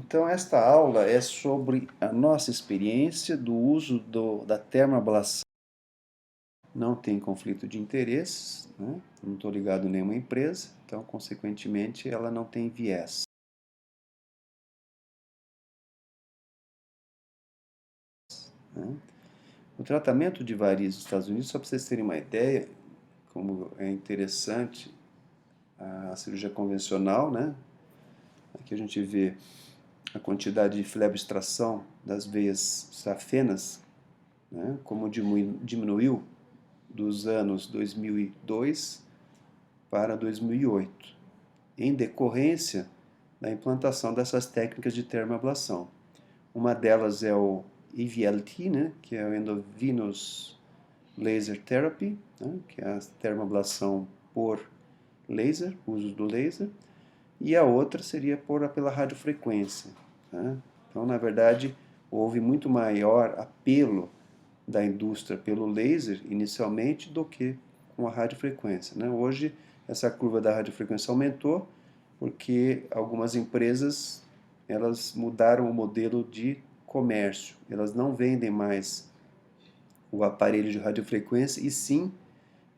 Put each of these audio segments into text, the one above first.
Então, esta aula é sobre a nossa experiência do uso da termoablação. Não tem conflito de interesses, né? Não estou ligado a nenhuma empresa, então, consequentemente, ela não tem viés. Né? O tratamento de varizes nos Estados Unidos, só para vocês terem uma ideia, como é interessante a cirurgia convencional, né? Aqui a gente vê a quantidade de fleboextração das veias safenas, né? Como diminuiu dos anos 2002 para 2008, em decorrência da implantação dessas técnicas de termoablação. Uma delas é o EVLT, né, que é o Endovenous Laser Therapy, né, que é a termoablação por laser, uso do laser, e a outra seria pela radiofrequência. Né? Então, na verdade, houve muito maior apelo da indústria pelo laser inicialmente do que com a radiofrequência. Né? Hoje, essa curva da radiofrequência aumentou porque algumas empresas elas mudaram o modelo de comércio. Elas não vendem mais o aparelho de radiofrequência e sim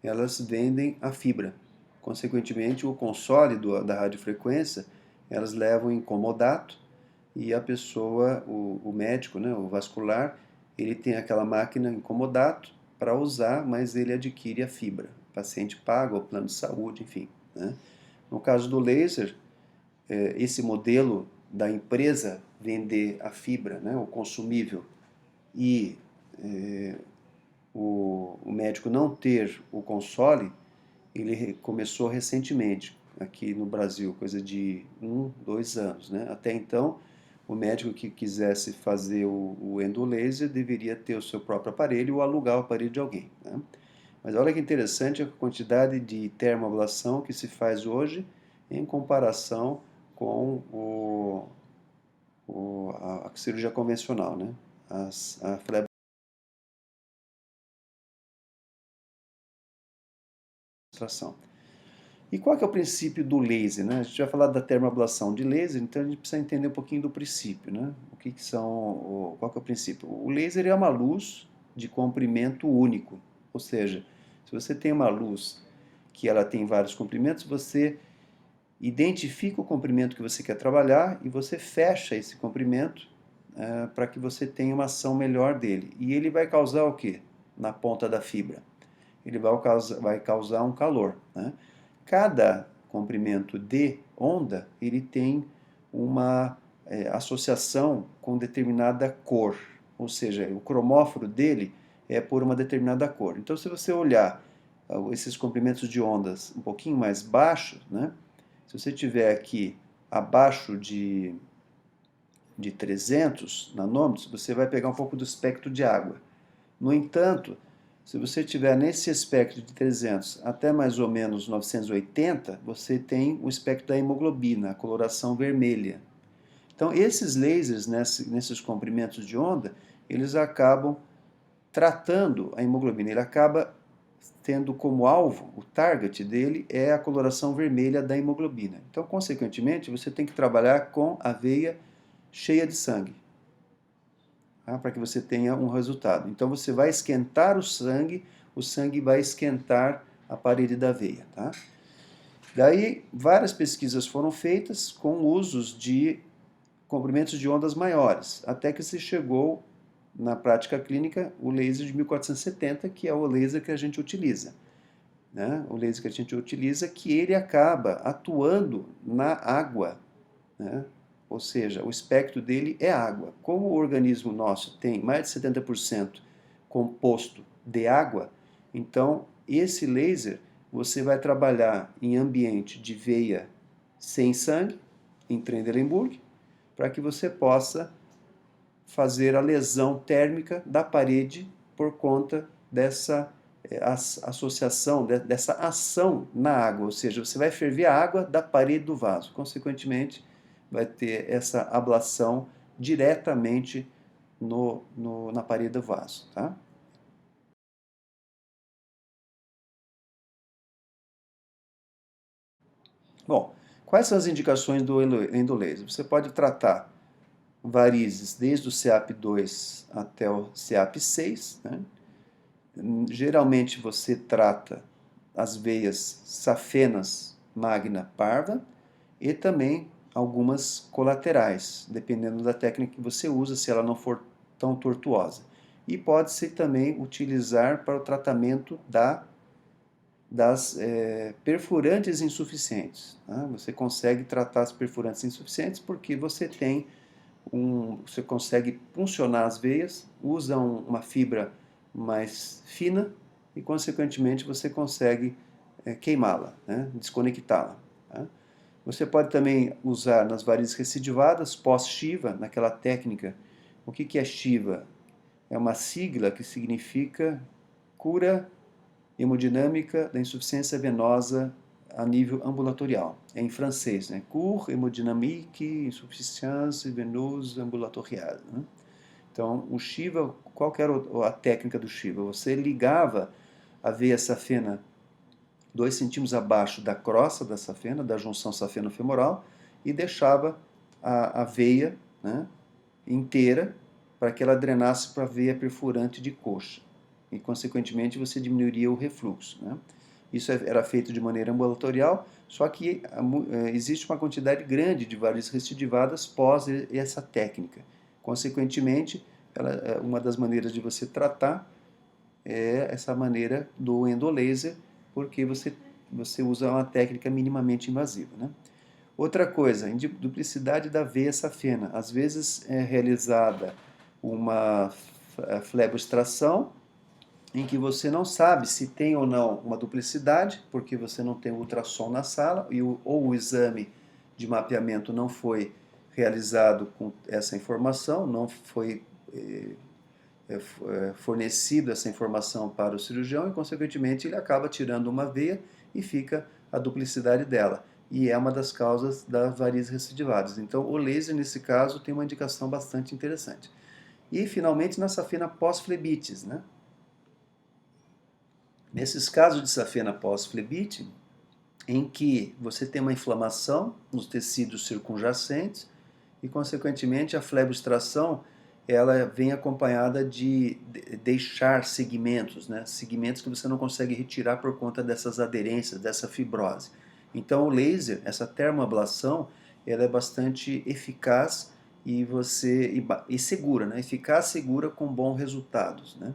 elas vendem a fibra. Consequentemente, o console da radiofrequência elas levam em comodato e a pessoa, o médico, né, o vascular, ele tem aquela máquina em comodato para usar, mas ele adquire a fibra. O paciente paga o plano de saúde, enfim. Né? No caso do laser, esse modelo da empresa vender a fibra, né, o consumível, e o médico não ter o console, ele começou recentemente aqui no Brasil, coisa de 2 anos. Né? Até então, o médico que quisesse fazer o endolaser deveria ter o seu próprio aparelho ou alugar o aparelho de alguém. Né? Mas olha que interessante a quantidade de termoablação que se faz hoje em comparação com a cirurgia convencional, né? A flebotração. E qual que é o princípio do laser? Né? A gente vai falar da termoablação de laser, então a gente precisa entender um pouquinho do princípio. Né? Qual que é o princípio? O laser é uma luz de comprimento único, ou seja, se você tem uma luz que ela tem vários comprimentos, você identifica o comprimento que você quer trabalhar e você fecha esse comprimento para que você tenha uma ação melhor dele. E ele vai causar o quê? Na ponta da fibra. Ele vai causar um calor. Né? Cada comprimento de onda, ele tem uma associação com determinada cor, ou seja, o cromóforo dele é por uma determinada cor. Então, se você olhar esses comprimentos de ondas um pouquinho mais baixos, né? Se você tiver aqui abaixo de 300 nanômetros, você vai pegar um pouco do espectro de água. No entanto, se você tiver nesse espectro de 300 até mais ou menos 980, você tem o espectro da hemoglobina, a coloração vermelha. Então, esses lasers, nesses comprimentos de onda, eles acabam tratando a hemoglobina. Ele acaba tendo como alvo, o target dele é a coloração vermelha da hemoglobina. Então, consequentemente, você tem que trabalhar com a veia cheia de sangue, tá? Para que você tenha um resultado. Então, você vai esquentar o sangue vai esquentar a parede da veia. Tá? Daí, várias pesquisas foram feitas com usos de comprimentos de ondas maiores, até que se chegou na prática clínica o laser de 1470, que é o laser que a gente utiliza. Né? O laser que a gente utiliza, que ele acaba atuando na água, né? Ou seja, o espectro dele é água. Como o organismo nosso tem mais de 70% composto de água, então esse laser você vai trabalhar em ambiente de veia sem sangue, em Trendelenburg, para que você possa fazer a lesão térmica da parede por conta dessa associação, dessa ação na água, ou seja, você vai ferver a água da parede do vaso. Consequentemente, vai ter essa ablação diretamente na parede do vaso. Tá? Bom, quais são as indicações do endolaser? Você pode tratar varizes desde o CEAP2 até o CEAP6, né? Geralmente você trata as veias safenas magna parva e também algumas colaterais, dependendo da técnica que você usa, se ela não for tão tortuosa. E pode-se também utilizar para o tratamento das perfurantes insuficientes. Tá? Você consegue tratar as perfurantes insuficientes porque você consegue puncionar as veias, usa uma fibra mais fina e, consequentemente, você consegue queimá-la, né? Desconectá-la. Tá? Você pode também usar nas varizes recidivadas, pós-Shiva, naquela técnica. O que é Shiva? É uma sigla que significa cura hemodinâmica da insuficiência venosa a nível ambulatorial. É em francês, né? Cure hémodynamique insuffisance veineuse ambulatoriale. Né? Então, o Shiva, qual que era a técnica do Shiva? Você ligava a veia safena 2 centímetros abaixo da crosta da safena, da junção safeno-femoral, e deixava a veia, né, inteira para que ela drenasse para a veia perfurante de coxa. E, consequentemente, você diminuiria o refluxo. Né? Isso era feito de maneira ambulatorial, só que existe uma quantidade grande de varizes recidivadas pós essa técnica. Consequentemente, uma das maneiras de você tratar é essa maneira do endolaser, porque você usa uma técnica minimamente invasiva. Né? Outra coisa, duplicidade da veia safena. Às vezes é realizada uma fleboextração em que você não sabe se tem ou não uma duplicidade, porque você não tem ultrassom na sala, ou o exame de mapeamento não foi realizado com essa informação, não foi fornecido essa informação para o cirurgião e, consequentemente, ele acaba tirando uma veia e fica a duplicidade dela. E é uma das causas das varizes recidivadas. Então, o laser, nesse caso, tem uma indicação bastante interessante. E, finalmente, na safena pós-flebites. Né? Nesses casos de safena pós-flebite, em que você tem uma inflamação nos tecidos circunjacentes e, consequentemente, a fleboextração ela vem acompanhada de deixar segmentos, né? Segmentos que você não consegue retirar por conta dessas aderências, dessa fibrose. Então, o laser, essa termoablação, ela é bastante eficaz e segura, né? Eficaz, segura, com bons resultados, né?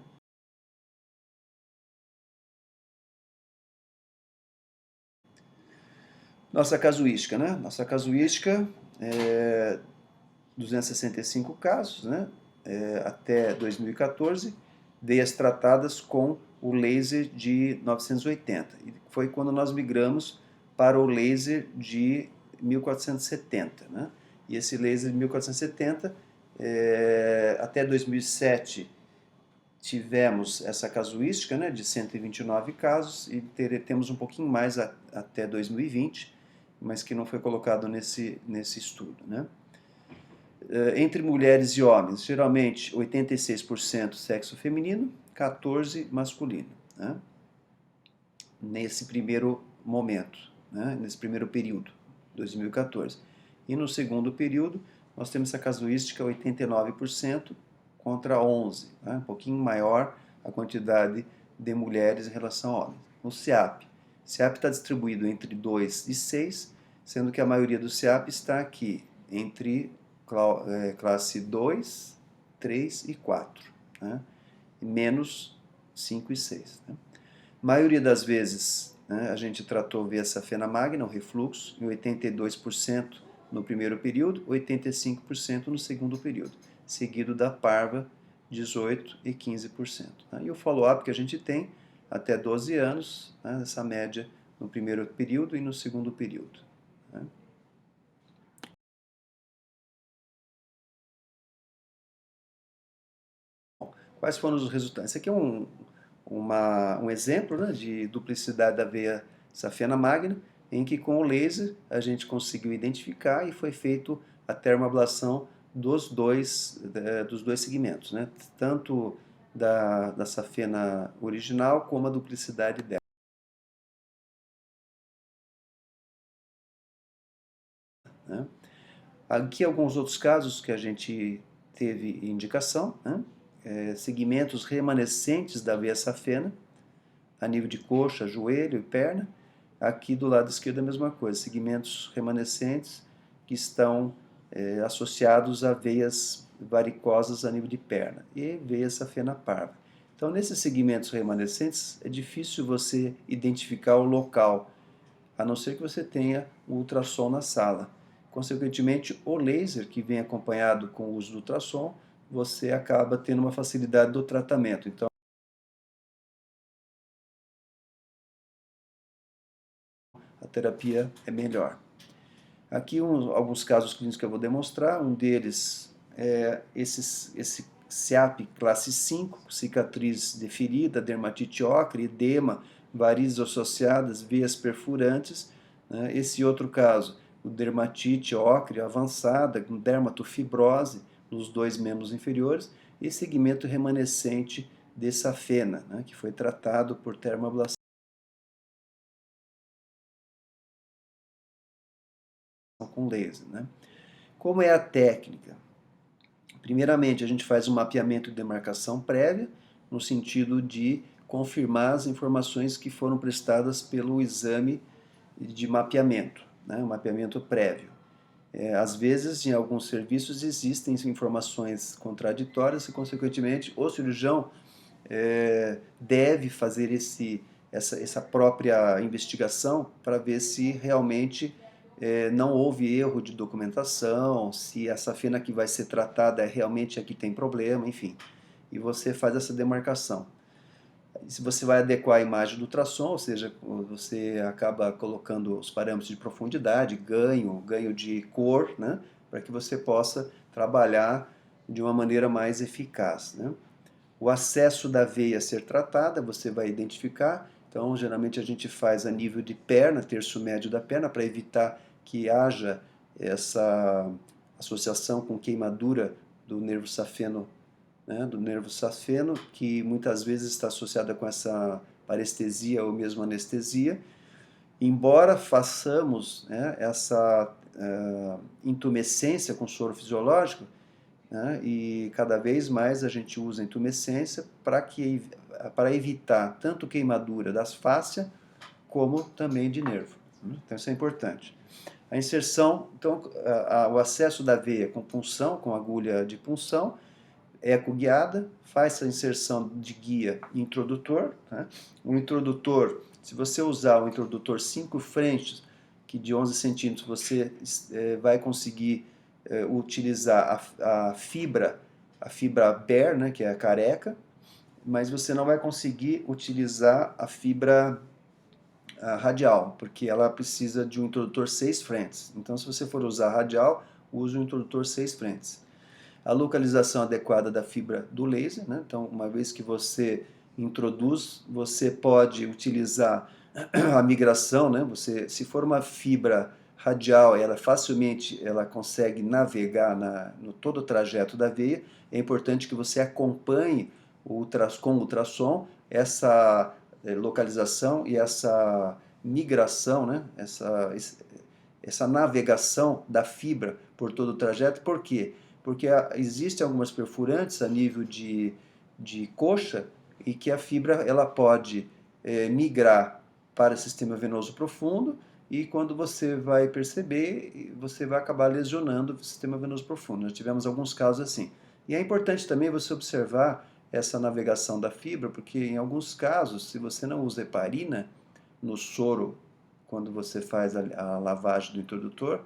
Nossa casuística, né? Nossa casuística é 265 casos, né? Até 2014, veias tratadas com o laser de 980. E foi quando nós migramos para o laser de 1470. Né? E esse laser de 1470, até 2007, tivemos essa casuística, né, de 129 casos e temos um pouquinho mais até 2020, mas que não foi colocado nesse estudo. Né? Entre mulheres e homens, geralmente 86% sexo feminino, 14% masculino, né? Nesse primeiro momento, né? Nesse primeiro período, 2014. E no segundo período, nós temos essa casuística 89% contra 11%, né? Um pouquinho maior a quantidade de mulheres em relação a homens. No CEAP, o CEAP está distribuído entre 2 e 6, sendo que a maioria do CEAP está aqui entre classe 2, 3 e 4, né? Menos 5 e 6. Né? A maioria das vezes, né, a gente tratou via safena magna, o refluxo, em 82% no primeiro período, 85% no segundo período, seguido da parva, 18% e 15%. Né? E o follow-up que a gente tem até 12 anos, né, essa média no primeiro período e no segundo período. Né? Quais foram os resultados? Esse aqui é um exemplo, né, de duplicidade da veia safena magna, em que com o laser a gente conseguiu identificar e foi feito a termoablação dos dois segmentos, né, tanto da safena original como a duplicidade dela. Né. Aqui alguns outros casos que a gente teve indicação, né? Segmentos remanescentes da veia safena, a nível de coxa, joelho e perna. Aqui do lado esquerdo a mesma coisa, segmentos remanescentes que estão associados a veias varicosas a nível de perna e veia safena parva. Então, nesses segmentos remanescentes, é difícil você identificar o local, a não ser que você tenha o ultrassom na sala. Consequentemente, o laser, que vem acompanhado com o uso do ultrassom, você acaba tendo uma facilidade do tratamento. Então, a terapia é melhor. Aqui alguns casos clínicos que eu vou demonstrar. Um deles é esse CEAP classe 5, cicatriz de ferida, dermatite ocre, edema, varizes associadas, veias perfurantes. Né? Esse outro caso, o dermatite ocre avançada, com dermatofibrose nos dois membros inferiores e segmento remanescente de safena, né? Que foi tratado por termoablação com laser. Né? Como é a técnica? Primeiramente, a gente faz um mapeamento de demarcação prévia, no sentido de confirmar as informações que foram prestadas pelo exame de mapeamento, né? O mapeamento prévio. Às vezes, em alguns serviços, existem informações contraditórias e, consequentemente, o cirurgião deve fazer essa própria investigação para ver se realmente não houve erro de documentação, se essa fena que vai ser tratada é realmente a que tem problema, enfim. E você faz essa demarcação. Se você vai adequar a imagem do ultrassom, ou seja, você acaba colocando os parâmetros de profundidade, ganho de cor, né, para que você possa trabalhar de uma maneira mais eficaz. Né? O acesso da veia a ser tratada, você vai identificar. Então, geralmente a gente faz a nível de perna, terço médio da perna, para evitar que haja essa associação com queimadura do nervo safeno, né, do nervo safeno, que muitas vezes está associada com essa parestesia ou mesmo anestesia. Embora façamos, né, essa intumescência com soro fisiológico, né, e cada vez mais a gente usa a intumescência para evitar tanto queimadura das fáscias como também de nervo. Então isso é importante. A inserção, então, o acesso da veia com punção, com agulha de punção, eco-guiada, faz a inserção de guia introdutor. Né? O introdutor, se você usar o introdutor 5 frentes, que de 11 centímetros você vai conseguir utilizar a fibra bare, né, que é a careca, mas você não vai conseguir utilizar a fibra radial, porque ela precisa de um introdutor 6 frentes. Então, se você for usar radial, use o introdutor 6 frentes. A localização adequada da fibra do laser, né? Então, uma vez que você introduz, você pode utilizar a migração, né? Se for uma fibra radial, ela consegue navegar no todo o trajeto da veia. É importante que você acompanhe com o ultrassom essa localização e essa migração, né? Essa navegação da fibra por todo o trajeto. Por quê? Porque existem algumas perfurantes a nível de coxa e que a fibra ela pode migrar para o sistema venoso profundo e quando você vai perceber, você vai acabar lesionando o sistema venoso profundo. Nós tivemos alguns casos assim. E é importante também você observar essa navegação da fibra, porque em alguns casos, se você não usa heparina no soro, quando você faz a lavagem do introdutor,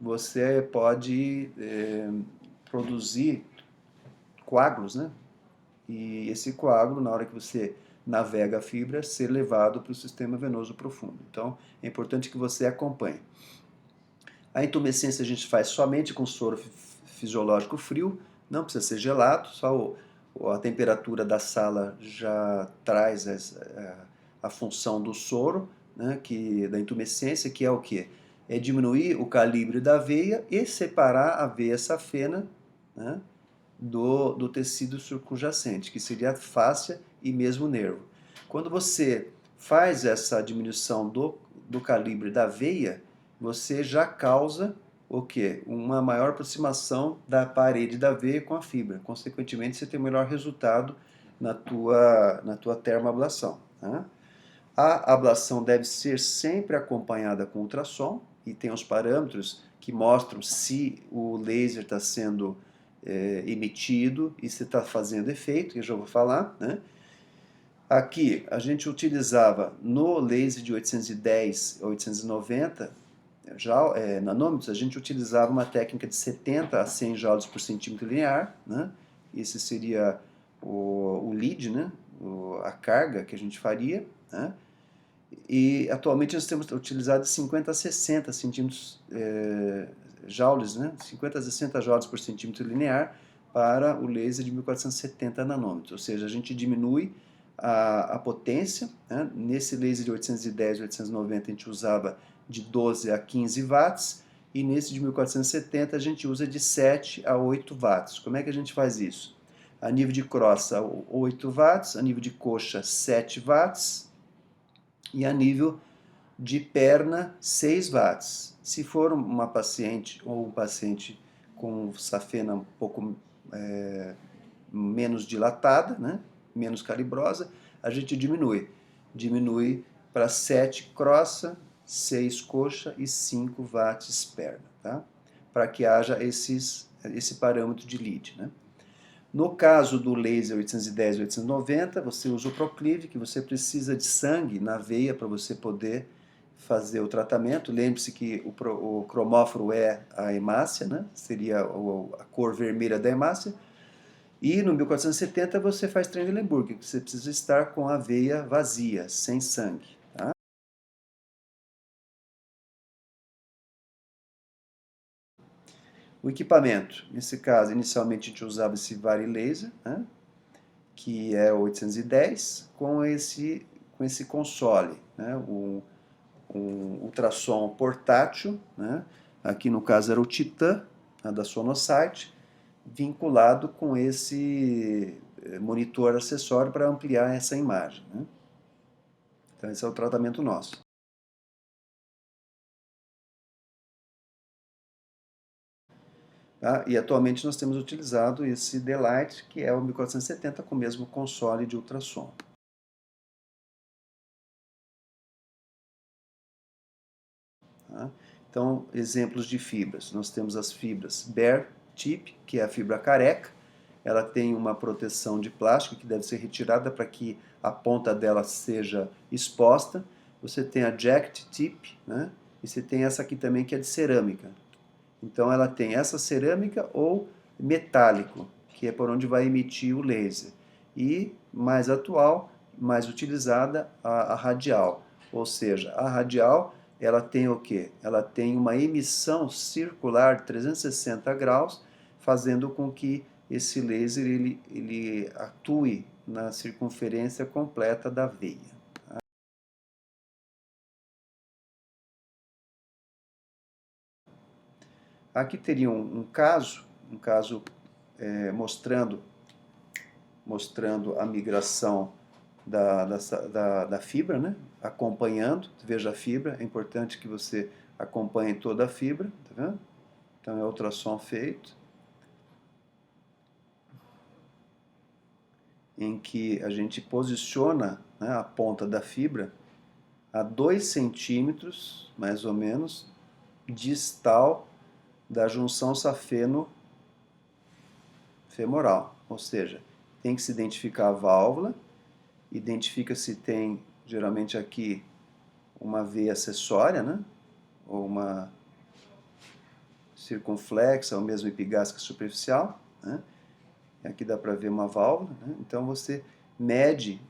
você pode produzir coágulos, né? E esse coágulo, na hora que você navega a fibra, ser levado para o sistema venoso profundo. Então, é importante que você acompanhe. A intumescência a gente faz somente com soro fisiológico frio, não precisa ser gelado, só a temperatura da sala já traz a função do soro, né, da intumescência, que é o quê? É diminuir o calibre da veia e separar a veia safena, né, do tecido circunjacente, que seria a fáscia e mesmo o nervo. Quando você faz essa diminuição do calibre da veia, você já causa o quê? Uma maior aproximação da parede da veia com a fibra. Consequentemente, você tem um melhor resultado na tua termoablação. Tá? A ablação deve ser sempre acompanhada com ultrassom e tem os parâmetros que mostram se o laser está sendo emitido e se está fazendo efeito, que eu já vou falar, né? Aqui a gente utilizava no laser de 810 a 890 nanômetros, a gente utilizava uma técnica de 70 a 100 joules por centímetro linear, né? Esse seria o lead, né? A carga que a gente faria, né? E atualmente nós temos utilizado 50 a 60 centímetros joules, né? 50 a 60 joules por centímetro linear para o laser de 1470 nanômetros, ou seja, a gente diminui a potência, né? Nesse laser de 810 e 890 a gente usava de 12 a 15 watts, e nesse de 1470 a gente usa de 7 a 8 watts. Como é que a gente faz isso? A nível de crosta 8 watts, a nível de coxa 7 watts, e a nível de perna 6 watts. Se for uma paciente ou um paciente com safena um pouco menos dilatada, né, menos calibrosa, a gente diminui para 7 crossa, 6 coxa e 5 watts perna, tá? Para que haja esse parâmetro de lead, né? No caso do laser 810 e 890, você usa o proclive, que você precisa de sangue na veia para você poder fazer o tratamento. Lembre-se que o cromóforo é a hemácia, né? Seria a cor vermelha da hemácia. E no 1470 você faz Trendelenburg, que você precisa estar com a veia vazia, sem sangue. Tá? O equipamento, nesse caso, inicialmente a gente usava esse Vari Laser, né? Que é o 810, com esse console, né? Um ultrassom portátil, né? Aqui no caso era o Titan, da Sonosite, vinculado com esse monitor acessório para ampliar essa imagem. Né? Então esse é o tratamento nosso. Tá? E atualmente nós temos utilizado esse D-Lite, que é o 1470 com o mesmo console de ultrassom. Tá? Então, exemplos de fibras. Nós temos as fibras Bare Tip, que é a fibra careca. Ela tem uma proteção de plástico que deve ser retirada para que a ponta dela seja exposta. Você tem a Jagged Tip, né? E você tem essa aqui também que é de cerâmica. Então ela tem essa cerâmica ou metálico, que é por onde vai emitir o laser. E mais atual, mais utilizada, a radial. Ou seja, a radial, ela tem o quê? Ela tem uma emissão circular de 360 graus, fazendo com que esse laser ele atue na circunferência completa da veia. Aqui teria um caso mostrando a migração da fibra, né? Acompanhando, veja a fibra, é importante que você acompanhe toda a fibra, tá vendo? Então é ultrassom feito, em que a gente posiciona, né, a ponta da fibra a 2 centímetros, mais ou menos, distal da junção safeno-femoral, ou seja, tem que se identificar a válvula, identifica se tem, geralmente aqui, uma veia acessória, né? Ou uma circunflexa, ou mesmo epigástrica superficial, né? Aqui dá para ver uma válvula, né? Então você mede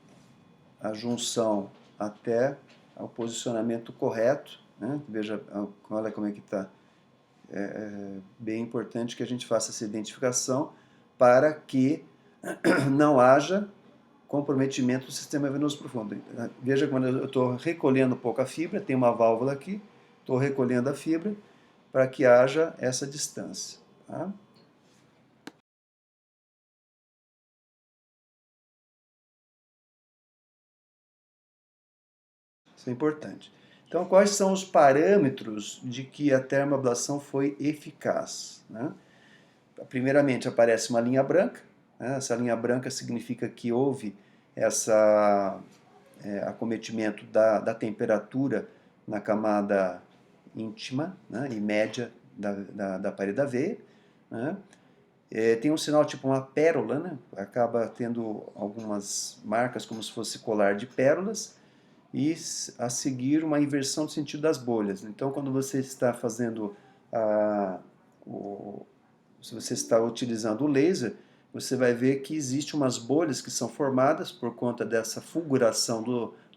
a junção até o posicionamento correto, né? Veja, olha como é que está. É bem importante que a gente faça essa identificação para que não haja comprometimento do sistema venoso profundo. Veja quando eu estou recolhendo um pouco a fibra, tem uma válvula aqui, estou recolhendo a fibra para que haja essa distância. Tá? Isso é importante. Então, quais são os parâmetros de que a termoablação foi eficaz, né? Primeiramente, aparece uma linha branca, né? Essa linha branca significa que houve essa acometimento da temperatura na camada íntima, né, e média da parede da veia, né? Tem um sinal tipo uma pérola, né? Acaba tendo algumas marcas como se fosse colar de pérolas, e a seguir uma inversão do sentido das bolhas. Então, quando você está fazendo se você está utilizando o laser, você vai ver que existe umas bolhas que são formadas por conta dessa fulguração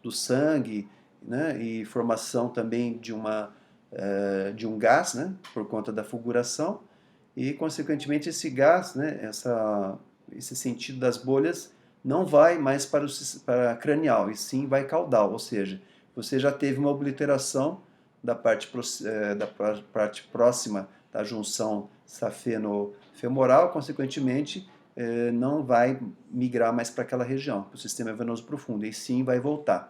do sangue, né, e formação também de um gás, né, por conta da fulguração, e consequentemente esse gás, né, esse sentido das bolhas não vai mais para cranial, e sim vai caudal, ou seja, você já teve uma obliteração da parte próxima da junção safeno-femoral, consequentemente não vai migrar mais para aquela região, para o sistema venoso profundo, e sim vai voltar.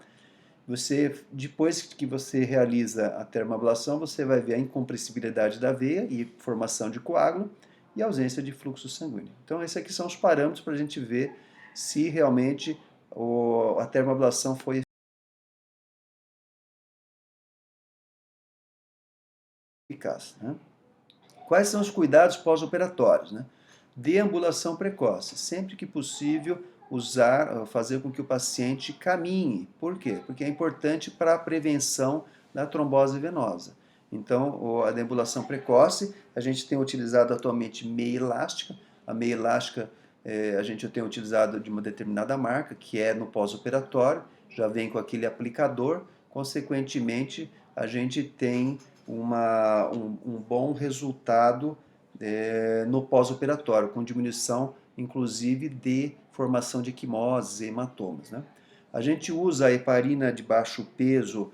Depois que você realiza a termoablação, você vai ver a incompressibilidade da veia e formação de coágulo e ausência de fluxo sanguíneo. Então, esses aqui são os parâmetros para a gente ver se realmente a termoablação foi eficaz, né? Quais são os cuidados pós-operatórios, né? Deambulação precoce. Sempre que possível, fazer com que o paciente caminhe. Por quê? Porque é importante para a prevenção da trombose venosa. Então, a deambulação precoce, a gente tem utilizado atualmente meia elástica. A meia elástica a gente tem utilizado de uma determinada marca, que é no pós-operatório, já vem com aquele aplicador, consequentemente, a gente tem um bom resultado no pós-operatório, com diminuição, inclusive, de formação de equimoses e hematomas, né? A gente usa a heparina de baixo peso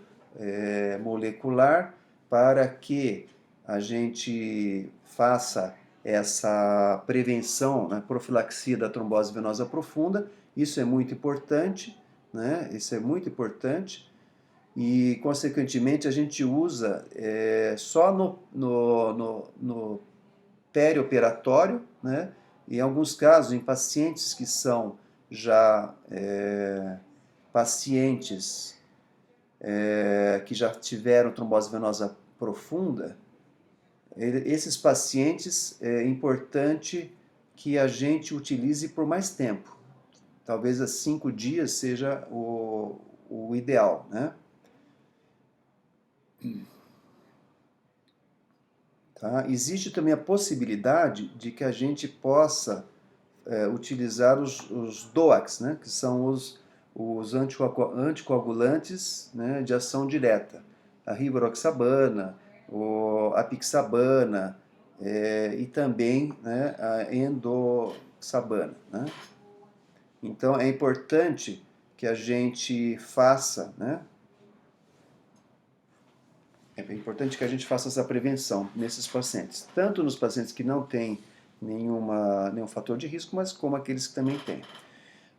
molecular para que a gente faça essa prevenção, né, profilaxia da trombose venosa profunda. Isso é muito importante, né? Isso é muito importante. E, consequentemente, a gente usa só no perioperatório, né? Em alguns casos, em pacientes que são já pacientes que já tiveram trombose venosa profunda, esses pacientes é importante que a gente utilize por mais tempo. Talvez a 5 dias seja o ideal, né? Tá? Existe também a possibilidade de que a gente possa utilizar os DOACs, né? Que são os anticoagulantes, né, de ação direta. A rivaroxabana, a apixabana e também, né, a endoxabana, né? Então é importante que a gente faça, né? É importante que a gente faça essa prevenção nesses pacientes, tanto nos pacientes que não têm nenhum fator de risco, mas como aqueles que também têm.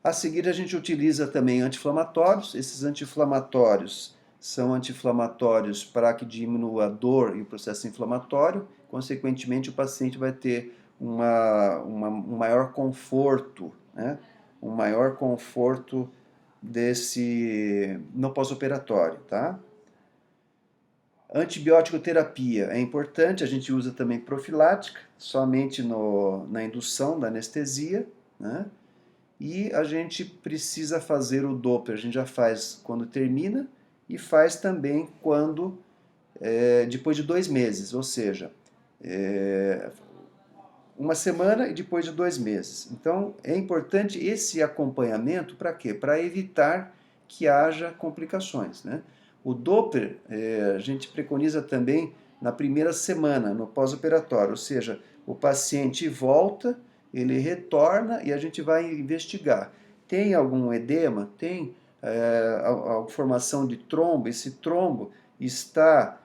A seguir, a gente utiliza também anti-inflamatórios. Esses anti-inflamatórios são anti-inflamatórios para que diminua a dor e o processo inflamatório. Consequentemente, o paciente vai ter um maior conforto, né? Um maior conforto no pós-operatório, tá? Antibiótico terapia é importante, a gente usa também profilática, somente na indução da anestesia, né? E a gente precisa fazer o Doppler, a gente já faz quando termina e faz também depois de 2 meses, ou seja, uma semana e depois de 2 meses. Então é importante esse acompanhamento para quê? Para evitar que haja complicações, né? O Doppler a gente preconiza também na primeira semana, no pós-operatório, ou seja, o paciente volta, ele retorna e a gente vai investigar. Tem algum edema? Tem a formação de trombo? Esse trombo está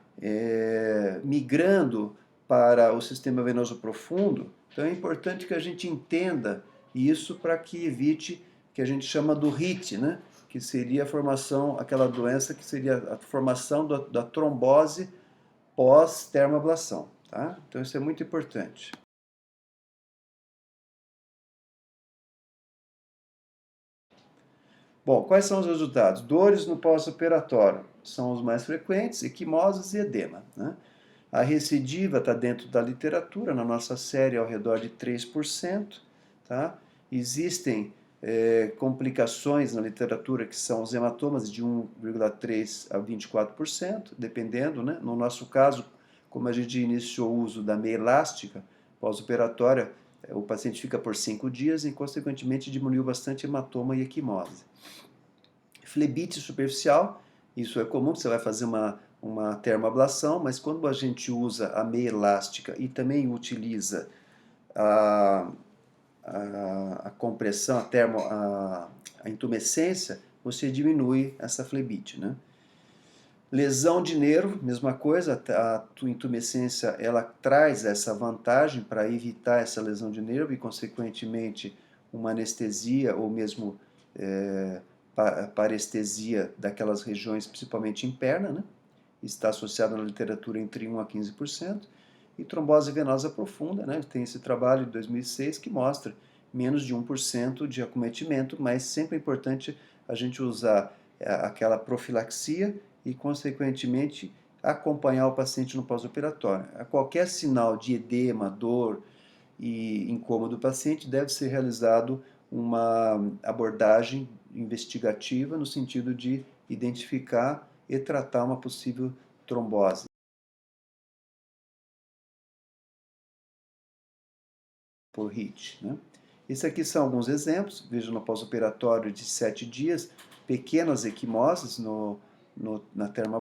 migrando para o sistema venoso profundo? Então é importante que a gente entenda isso para que evite que a gente chama do HIT, né? que seria a formação, aquela doença que seria a formação da trombose pós-termoablação, tá? Então isso é muito importante. Bom, quais são os resultados? Dores no pós-operatório são os mais frequentes, equimoses e edema, né? A recidiva está dentro da literatura, na nossa série ao redor de 3%, tá? Existem complicações na literatura que são os hematomas de 1,3% a 24%, dependendo, né? No nosso caso, como a gente iniciou o uso da meia elástica pós-operatória, o paciente fica por 5 dias e, consequentemente, diminuiu bastante hematoma e equimose. Flebite superficial, isso é comum, você vai fazer uma termoablação, mas quando a gente usa a meia elástica e também utiliza a, a compressão, a intumescência, você diminui essa flebite, né? Lesão de nervo, mesma coisa, a intumescência ela traz essa vantagem para evitar essa lesão de nervo e, consequentemente, uma anestesia ou mesmo parestesia daquelas regiões, principalmente em perna, né? Está associada na literatura entre 1 a 15%. E trombose venosa profunda, né? Tem esse trabalho de 2006 que mostra menos de 1% de acometimento, mas sempre é importante a gente usar aquela profilaxia e, consequentemente, acompanhar o paciente no pós-operatório. A qualquer sinal de edema, dor e incômodo do paciente, deve ser realizado uma abordagem investigativa no sentido de identificar e tratar uma possível trombose. Por HIT, né? Esses aqui são alguns exemplos, veja no pós-operatório de 7 dias, pequenas equimoses na termoablação.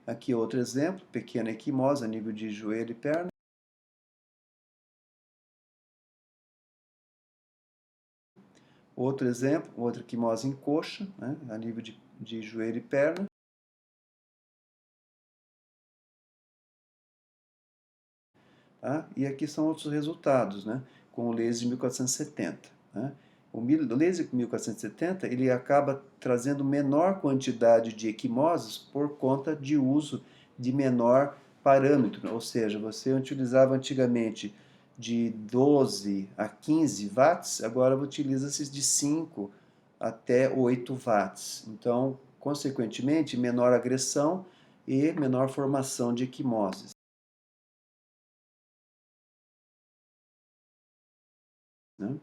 Aqui outro exemplo, pequena equimose a nível de joelho e perna. Outro exemplo, outra equimose em coxa, né, a nível de joelho e perna. Tá? E aqui são outros resultados, né, com o laser de 1470. Né? O laser 1470 ele acaba trazendo menor quantidade de equimoses por conta de uso de menor parâmetro, ou seja, você utilizava antigamente de 12 a 15 watts, agora utiliza-se de 5 até 8 watts. Então, consequentemente, menor agressão e menor formação de equimoses. Né?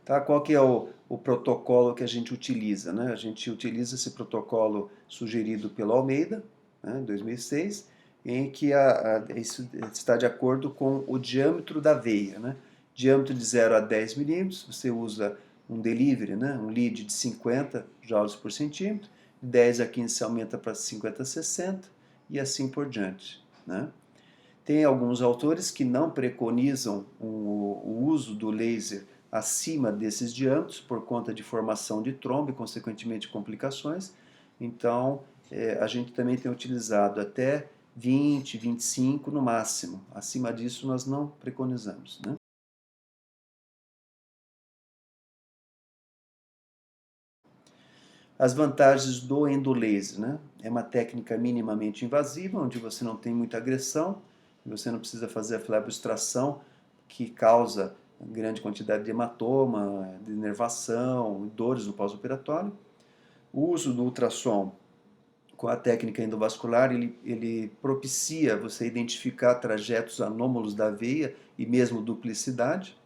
Tá? Qual que é o protocolo que a gente utiliza? Né? A gente utiliza esse protocolo sugerido pelo Almeida, né, em 2006, em que isso está de acordo com o diâmetro da veia. Né? Diâmetro de 0 a 10 milímetros, você usa um delivery, né, um lead de 50 joules por centímetro, de 10 a 15 se aumenta para 50 a 60 e assim por diante. Né? Tem alguns autores que não preconizam o uso do laser acima desses diâmetros por conta de formação de trombo e, consequentemente, complicações. Então, a gente também tem utilizado até 20, 25 no máximo. Acima disso, nós não preconizamos. Né? As vantagens do endolaser, né? É uma técnica minimamente invasiva, onde você não tem muita agressão, você não precisa fazer a fleboextração, que causa grande quantidade de hematoma, de inervação, dores no pós-operatório. O uso do ultrassom com a técnica endovascular, ele propicia você identificar trajetos anômalos da veia e mesmo duplicidade.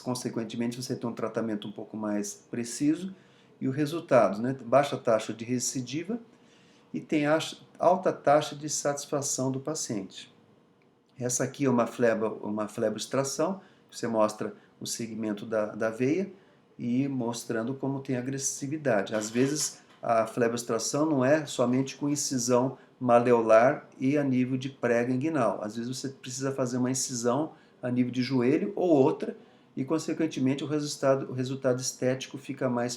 Consequentemente, você tem um tratamento um pouco mais preciso. E o resultado, né? Baixa taxa de recidiva e tem alta taxa de satisfação do paciente. Essa aqui é uma fleboextração, você mostra o segmento da veia e mostrando como tem agressividade. Às vezes, a fleboextração não é somente com incisão maleolar e a nível de prega inguinal. Às vezes você precisa fazer uma incisão a nível de joelho ou outra e, consequentemente, o resultado estético fica mais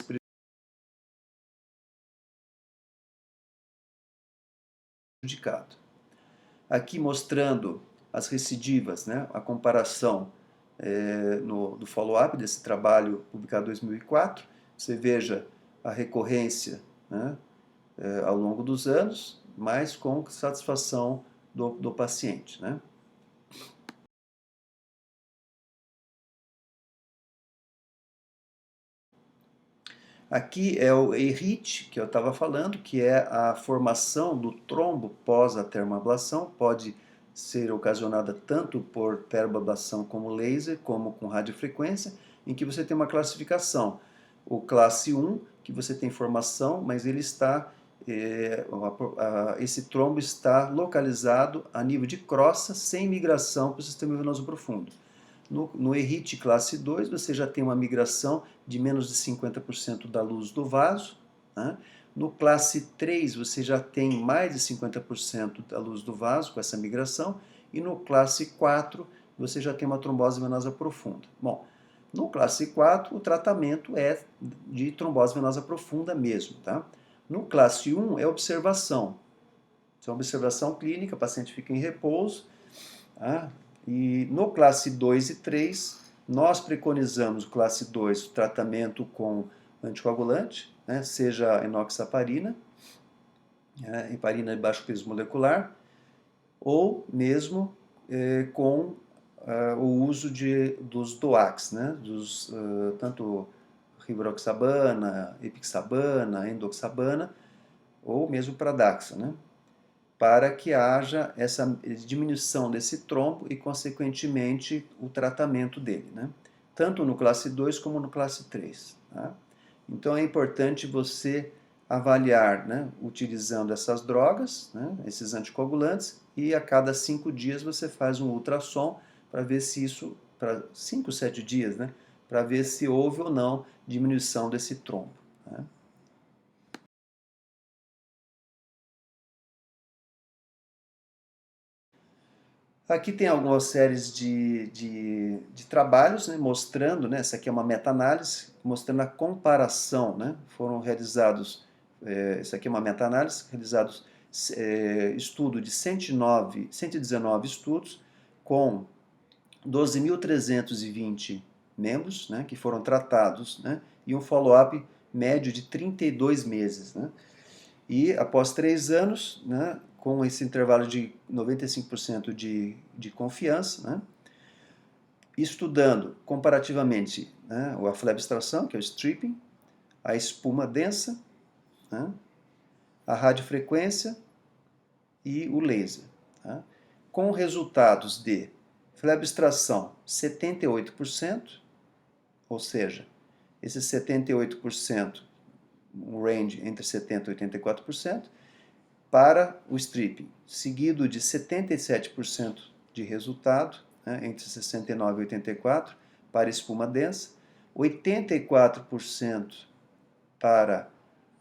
prejudicado. Aqui mostrando as recidivas, né? A comparação do follow-up desse trabalho publicado em 2004. Você veja a recorrência, né, ao longo dos anos, mas com satisfação do paciente, né? Aqui é o ERIT, que eu estava falando, que é a formação do trombo pós a termoablação, pode ser ocasionada tanto por termoablação como laser, como com radiofrequência, em que você tem uma classificação. O classe 1, que você tem formação, mas ele está, esse trombo está localizado a nível de crosta, sem migração para o sistema venoso profundo. No ERIT classe 2, você já tem uma migração de menos de 50% da luz do vaso. Né? No classe 3, você já tem mais de 50% da luz do vaso com essa migração. E no classe 4, você já tem uma trombose venosa profunda. Bom, no classe 4, o tratamento é de trombose venosa profunda mesmo. Tá? No classe 1, é observação. Então, observação clínica, o paciente fica em repouso. Tá? E no classe 2 e 3, nós preconizamos o classe 2 o tratamento com anticoagulante, né, seja enoxaparina, heparina de baixo peso molecular, ou mesmo com o uso dos DOACs, né, tanto rivaroxabana, epixabana, endoxabana, ou mesmo Pradaxa, né? Para que haja essa diminuição desse trombo e, consequentemente, o tratamento dele, né? Tanto no classe 2 como no classe 3. Tá? Então é importante você avaliar, né, utilizando essas drogas, né, esses anticoagulantes, e a cada 5 dias você faz um ultrassom para ver se isso, para 5, 7 dias, né, para ver se houve ou não diminuição desse trombo. Né? Aqui tem algumas séries de trabalhos, né, mostrando, né, essa aqui é uma meta-análise, mostrando a comparação, né, foram realizados, essa aqui é uma meta-análise, realizados estudo de 119 estudos com 12.320 membros, né, que foram tratados, né, e um follow-up médio de 32 meses, né. E após 3 anos, né, com esse intervalo de 95% de confiança, né, estudando comparativamente, né, a flebstração, que é o stripping, a espuma densa, né, a radiofrequência e o laser. Tá? Com resultados de flebstração 78%, ou seja, esses 78%, um range entre 70% e 84%, para o stripping, seguido de 77% de resultado, né, entre 69% e 84%, para espuma densa, 84% para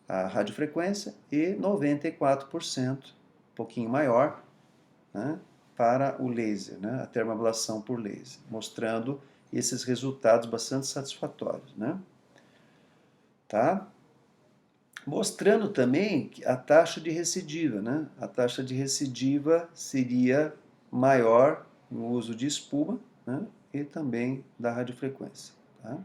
a radiofrequência e 94%, um pouquinho maior, né, para o laser, né, a termoablação por laser, mostrando esses resultados bastante satisfatórios. Né? Tá? Mostrando também a taxa de recidiva, né? A taxa de recidiva seria maior no uso de espuma, né? E também da radiofrequência. Tá?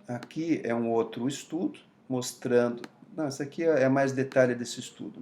Aqui é um outro estudo mostrando. Não, essa aqui é mais detalhe desse estudo.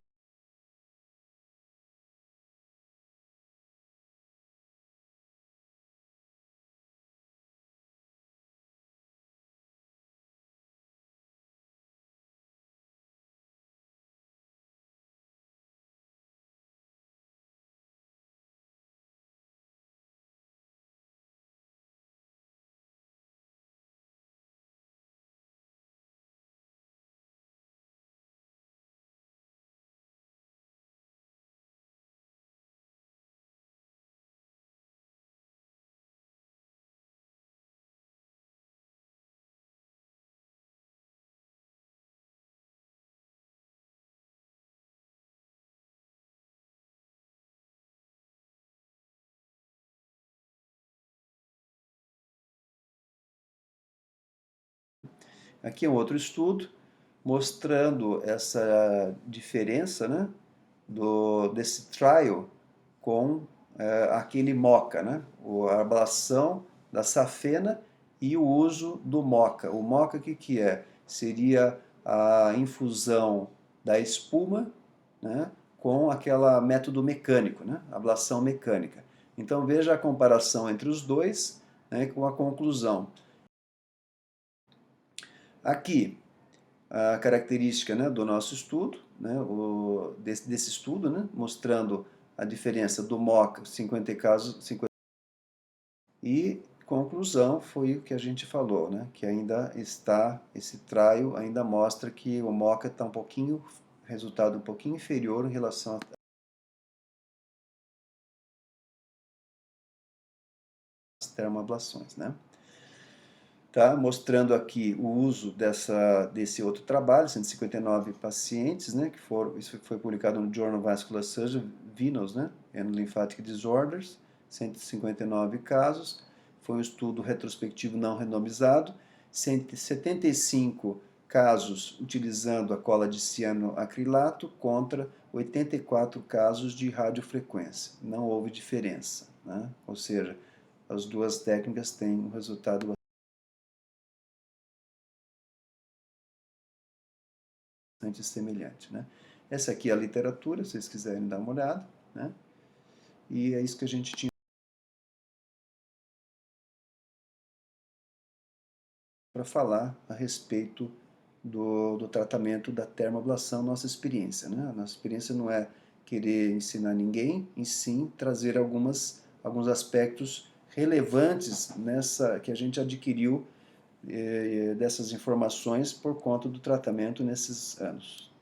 Aqui é um outro estudo mostrando essa diferença, né, desse trial com aquele moca, né, a ablação da safena e o uso do moca. O moca, o que é? Seria a infusão da espuma, né, com aquela método mecânico, né, ablação mecânica. Então veja a comparação entre os dois, né, com a conclusão. Aqui, a característica, né, do nosso estudo, né, desse estudo, né, mostrando a diferença do MOCA, 50 casos, 50, e conclusão foi o que a gente falou, né, que ainda está, esse trial ainda mostra que o MOCA está um pouquinho, resultado um pouquinho inferior em relação às termoablações, né. Tá? Mostrando aqui o uso desse outro trabalho, 159 pacientes, né, isso foi publicado no Journal of Vascular Surgery, Venous, né, and Lymphatic Disorders, 159 casos, foi um estudo retrospectivo não randomizado, 175 casos utilizando a cola de cianoacrilato contra 84 casos de radiofrequência, não houve diferença, né? Ou seja, as duas técnicas têm um resultado bastante semelhante, né? Essa aqui é a literatura, se vocês quiserem dar uma olhada, né? E é isso que a gente tinha para falar a respeito do tratamento da termoablação, nossa experiência, né? A nossa experiência não é querer ensinar ninguém, e sim trazer alguns aspectos relevantes nessa que a gente adquiriu dessas informações por conta do tratamento nesses anos.